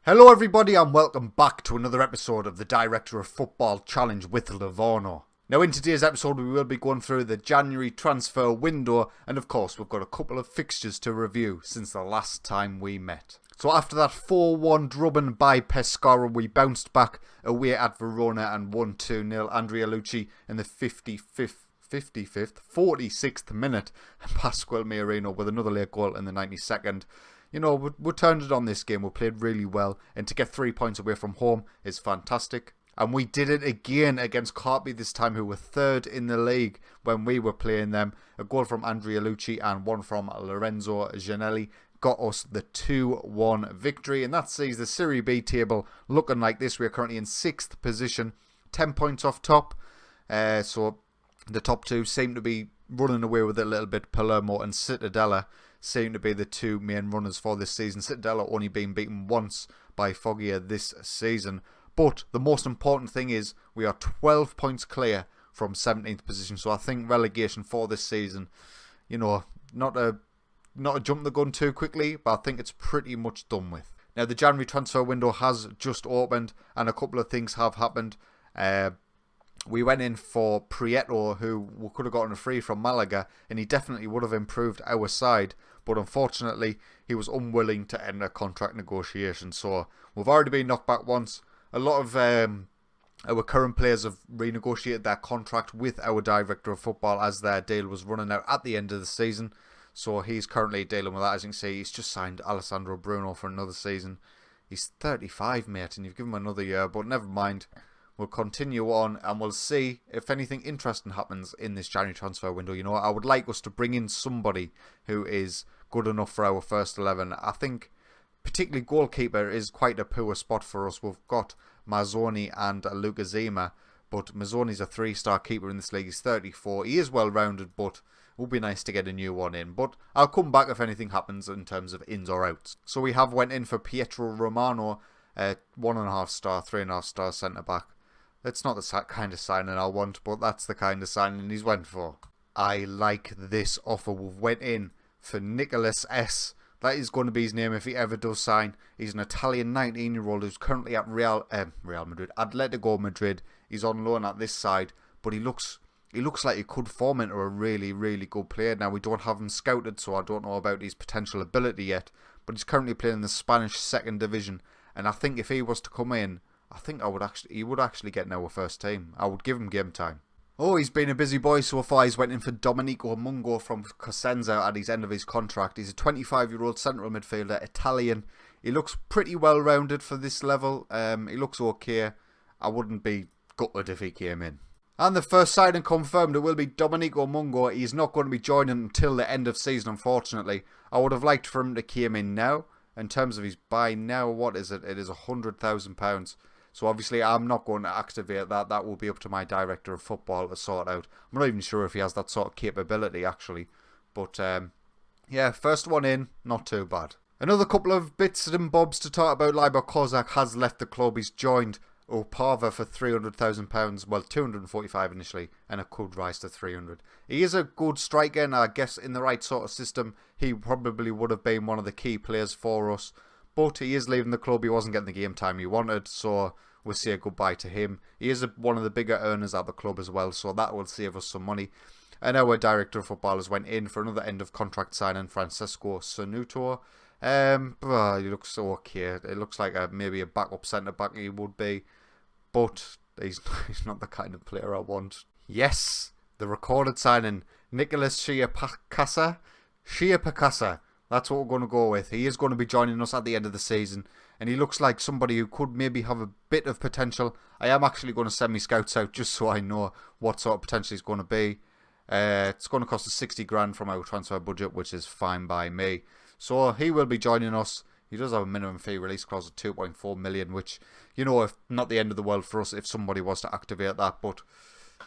Hello everybody and welcome back to another episode of the Director of Football Challenge with Livorno. Now in today's episode we will be going through the January transfer window and of course we've got a couple of fixtures to review since the last time we met. So after that 4-1 drubbing by Pescara we bounced back away at Verona and won 2-0. Andrea Lucci in the 46th minute and Pasquale Maiorino with another late goal in the 92nd. You know, we turned it on this game. We played really well. And to get 3 points away from home is fantastic. And we did it again against Carpi this time, who were third in the league when we were playing them. A goal from Andrea Lucci and one from Lorenzo Gianelli got us the 2-1 victory. And that sees the Serie B table looking like this. We are currently in 6th position, 10 points off top. So the top two seem to be running away with it a little bit. Palermo and Cittadella seem to be the two main runners for this season. Cittadella only been beaten once by Foggia this season. But the most important thing is we are 12 points clear from 17th position. So I think relegation for this season, you know, not to jump the gun too quickly, but I think it's pretty much done with. Now the January transfer window has just opened and a couple of things have happened. We went in for Prieto, who we could have gotten a free from Malaga, and he definitely would have improved our side. But unfortunately, he was unwilling to end a contract negotiation. So we've already been knocked back once. A lot of our current players have renegotiated their contract with our director of football as their deal was running out at the end of the season. So he's currently dealing with that. As you can see, he's just signed Alessandro Bruno for another season. He's 35, mate, and you've given him another year. But never mind. We'll continue on and we'll see if anything interesting happens in this January transfer window. You know, I would like us to bring in somebody who is good enough for our first 11. I think particularly goalkeeper is quite a poor spot for us. We've got Mazzoni and Luca Zima, but Mazzoni's a 3-star keeper in this league. He's 34. He is well rounded, but it would be nice to get a new one in. But I'll come back if anything happens in terms of ins or outs. So we have went in for Pietro Romano, 1.5 star, 3.5 star centre back. It's not the kind of signing I want, but that's the kind of signing he's went for. I like this offer. We've went in for Nicholas S. That is going to be his name if he ever does sign. He's an Italian 19-year-old who's currently at Real Madrid, Atletico Madrid. He's on loan at this side, but he looks like he could form into a really, really good player. Now, we don't have him scouted, so I don't know about his potential ability yet, but he's currently playing in the Spanish 2nd division, and I think if he was to come in, I think he would actually get in our first team. I would give him game time. Oh, he's been a busy boy so far. He's went in for Domenico Mungo from Cosenza at his end of his contract. He's a 25-year-old central midfielder, Italian. He looks pretty well-rounded for this level. He looks okay. I wouldn't be gutted if he came in. And the first signing confirmed, it will be Domenico Mungo. He's not going to be joining until the end of season, unfortunately. I would have liked for him to come in now. In terms of his buy now, what is it? It is £100,000. So obviously I'm not going to activate that. That will be up to my director of football to sort out. I'm not even sure if he has that sort of capability actually. But yeah, first one in, not too bad. Another couple of bits and bobs to talk about. Libor Kozak has left the club. He's joined Opava for £300,000. Well, 245 initially, and it could rise to 300. He is a good striker, and I guess in the right sort of system, he probably would have been one of the key players for us. But he is leaving the club. He wasn't getting the game time he wanted, so we'll say goodbye to him. He is one of the bigger earners at the club as well, so that will save us some money. And our director of football has went in for another end of contract signing, Francesco Sonuto. He looks okay. It looks like maybe a backup centre back he would be, but he's not the kind of player I want. Yes, the recorded signing, Nicolas Shia Pacasa. That's what we're going to go with. He is going to be joining us at the end of the season. And he looks like somebody who could maybe have a bit of potential. I am actually going to send me scouts out just so I know what sort of potential he's going to be. It's going to cost us 60 grand from our transfer budget, which is fine by me. So he will be joining us. He does have a minimum fee release clause of 2.4 million, which, you know, if not the end of the world for us if somebody was to activate that. But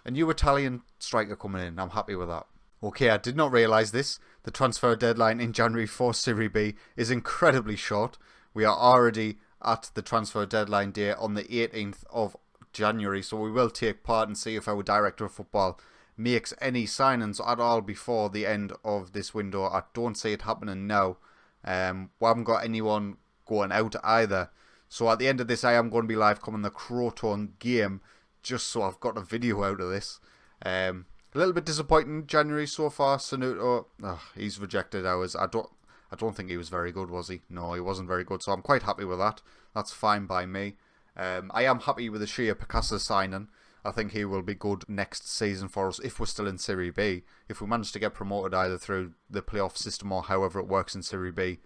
a new Italian striker coming in. I'm happy with that. Okay, I did not realise this. The transfer deadline in January for Serie B is incredibly short. We are already at the transfer deadline day on the 18th of January, so we will take part and see if our director of football makes any signings at all before the end of this window. I don't see it happening now. We haven't got anyone going out either, So at the end of this, I am going to be live coming the Crotone game, just so I've got a video out of this. A little bit disappointing January so far. Sanuto, he's rejected ours. I don't think he was very good, was he? No, he wasn't very good. So I'm quite happy with that. That's fine by me. I am happy with the Shea Picasa signing. I think he will be good next season for us if we're still in Serie B. If we manage to get promoted either through the playoff system or however it works in Serie B,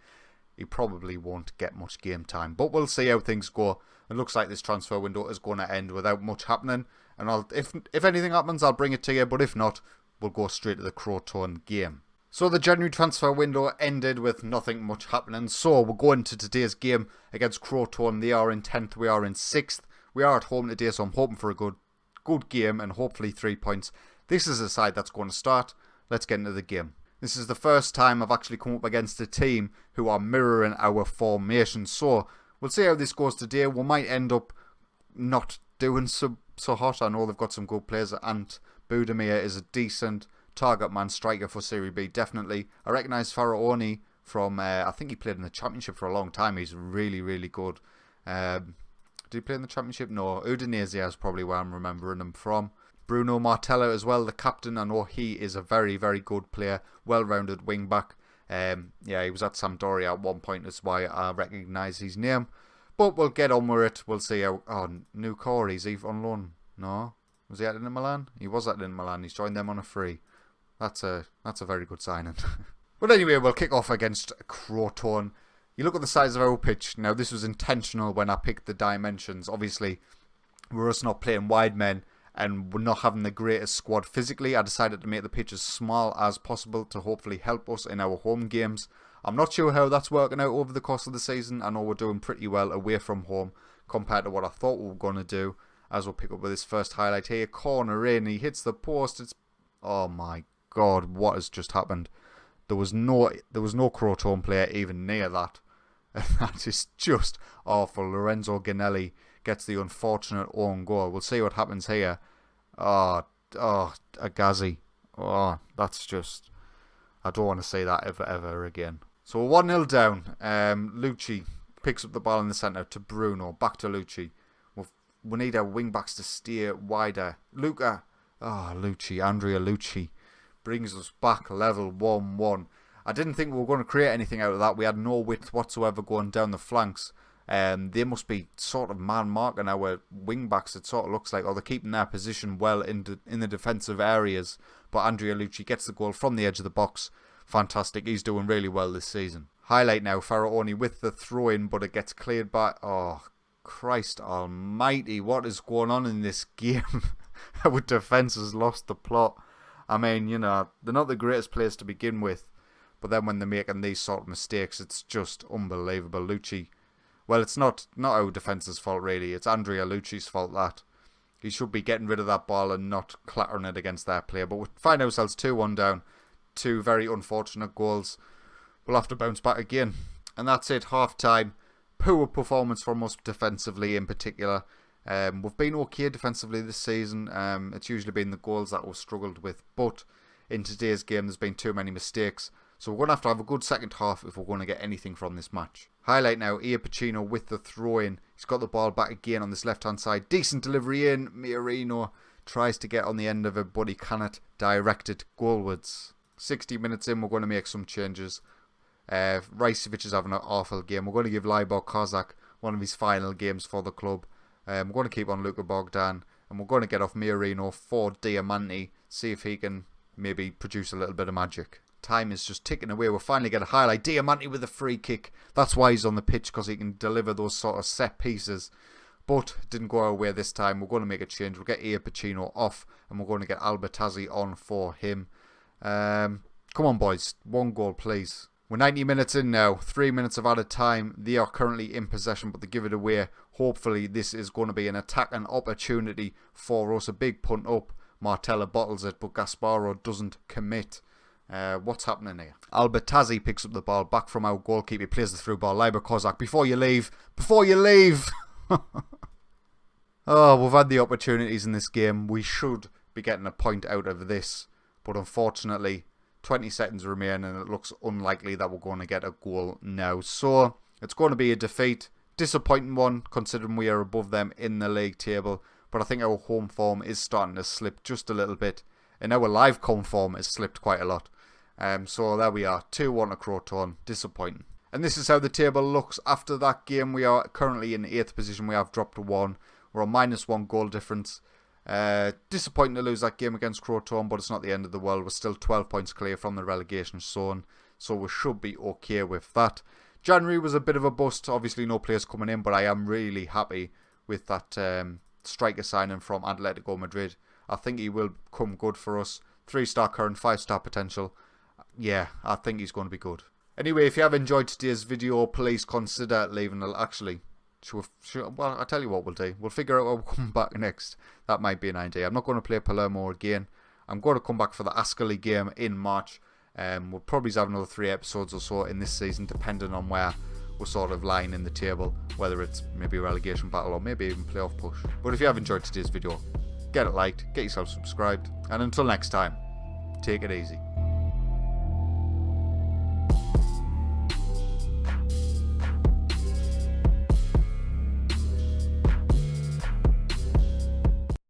he probably won't get much game time. But we'll see how things go. It looks like this transfer window is going to end without much happening. And if anything happens, I'll bring it to you. But if not, we'll go straight to the Crotone game. So the January transfer window ended with nothing much happening. So we'll go into today's game against Crotone. They are in 10th. We are in 6th. We are at home today, so I'm hoping for a good game and hopefully 3 points. This is a side that's going to start. Let's get into the game. This is the first time I've actually come up against a team who are mirroring our formation. So we'll see how this goes today. We might end up not doing so hot. I know they've got some good players, and Budimir is a decent target man striker for Serie B, definitely. I recognise Faraoni from, I think he played in the Championship for a long time. He's really, really good. Did he play in the Championship? No, Udinese is probably where I'm remembering him from. Bruno Martello as well, the captain. I know he is a very, very good player. Well-rounded wing-back. Yeah, he was at Sampdoria at one point. That's why I recognise his name. But we'll get on with it. We'll see how... Oh, Nucor, is he on loan? No? Was he at Inter Milan? He was at Inter Milan. He's joined them on a free. That's a very good signing. But anyway, we'll kick off against Crotone. You look at the size of our pitch. Now, this was intentional when I picked the dimensions. Obviously, we're us not playing wide men and we're not having the greatest squad physically. I decided to make the pitch as small as possible to hopefully help us in our home games. I'm not sure how that's working out over the course of the season. I know we're doing pretty well away from home compared to what I thought we were going to do. As we'll pick up with this first highlight here. Corner in. He hits the post. It's... Oh my God, what has just happened? There was no Crotone player even near that. That is just awful. Lorenzo Ganelli gets the unfortunate own goal. We'll see what happens here. Agazi. Oh, that's just... I don't want to say that ever again. So 1-0 down. Lucci picks up the ball in the centre to Bruno. Back to Lucci. We need our wing-backs to steer wider. Andrea Lucci brings us back level 1-1. I didn't think we were going to create anything out of that. We had no width whatsoever going down the flanks. They must be sort of man-marking our wing-backs, it sort of looks like. Or they're keeping their position well in the defensive areas. But Andrea Lucci gets the goal from the edge of the box. Fantastic. He's doing really well this season. Highlight now. Faraoni with the throw-in, but it gets cleared by... Oh, Christ almighty. What is going on in this game? Our defence has lost the plot. I mean, you know, they're not the greatest players to begin with. But then when they're making these sort of mistakes, it's just unbelievable. Lucci, well, it's not our defence's fault, really. It's Andrea Lucci's fault, that. He should be getting rid of that ball and not clattering it against their player. But we find ourselves 2-1 down. 2 very unfortunate goals. We'll have to bounce back again. And that's it, half-time. Poor performance from us defensively in particular. We've been okay defensively this season. It's usually been the goals that we've struggled with. But in today's game, there's been too many mistakes. So we're going to have a good second half if we're going to get anything from this match. Highlight now, Ian Pacino with the throw-in. He's got the ball back again on this left-hand side. Decent delivery in. Miorino tries to get on the end of it, but he cannot direct it goalwards. 60 minutes in, we're going to make some changes. Rajcevic is having an awful game. We're going to give Libor Kozak one of his final games for the club. We're going to keep on Luka Bogdan. And we're going to get off Miorino for Diamanti. See if he can maybe produce a little bit of magic. Time is just ticking away. We'll finally get a highlight. Diamanti with a free kick. That's why he's on the pitch, because he can deliver those sort of set pieces. But it didn't go our way this time. We're going to make a change. We'll get Ian Pacino off, and we're going to get Albertazzi on for him. Come on, boys. 1 goal, please. We're 90 minutes in now. 3 minutes of added time. They are currently in possession, but they give it away. Hopefully, this is going to be an attack and opportunity for us. A big punt up. Martella bottles it, but Gasparo doesn't commit. What's happening here? Albertazzi picks up the ball back from our goalkeeper. He plays the through ball. Libor Kozak, before you leave. Oh, we've had the opportunities in this game. We should be getting a point out of this. But unfortunately, 20 seconds remain and it looks unlikely that we're going to get a goal now. So, it's going to be a defeat. Disappointing one, considering we are above them in the league table. But I think our home form is starting to slip just a little bit. And our live com form has slipped quite a lot. So there we are, 2-1 to Crotone. Disappointing. And this is how the table looks after that game. We are currently in 8th position. We have dropped to 1. We're on -1 goal difference. Disappointing to lose that game against Crotone, but it's not the end of the world. We're still 12 points clear from the relegation zone, so we should be okay with that. January was a bit of a bust. Obviously no players coming in, but I am really happy with that striker signing from Atletico Madrid. I think he will come good for us. 3-star current, 5-star potential. Yeah, I think he's going to be good. Anyway, if you have enjoyed today's video, please consider leaving a... Actually, well, I'll tell you what we'll do. We'll figure out what we'll come back next. That might be an idea. I'm not going to play Palermo again. I'm going to come back for the Ascoli game in March. We'll probably have another 3 episodes or so in this season, depending on where we're sort of lying in the table. Whether it's maybe a relegation battle or maybe even playoff push. But if you have enjoyed today's video, get it liked, get yourself subscribed. And until next time, take it easy.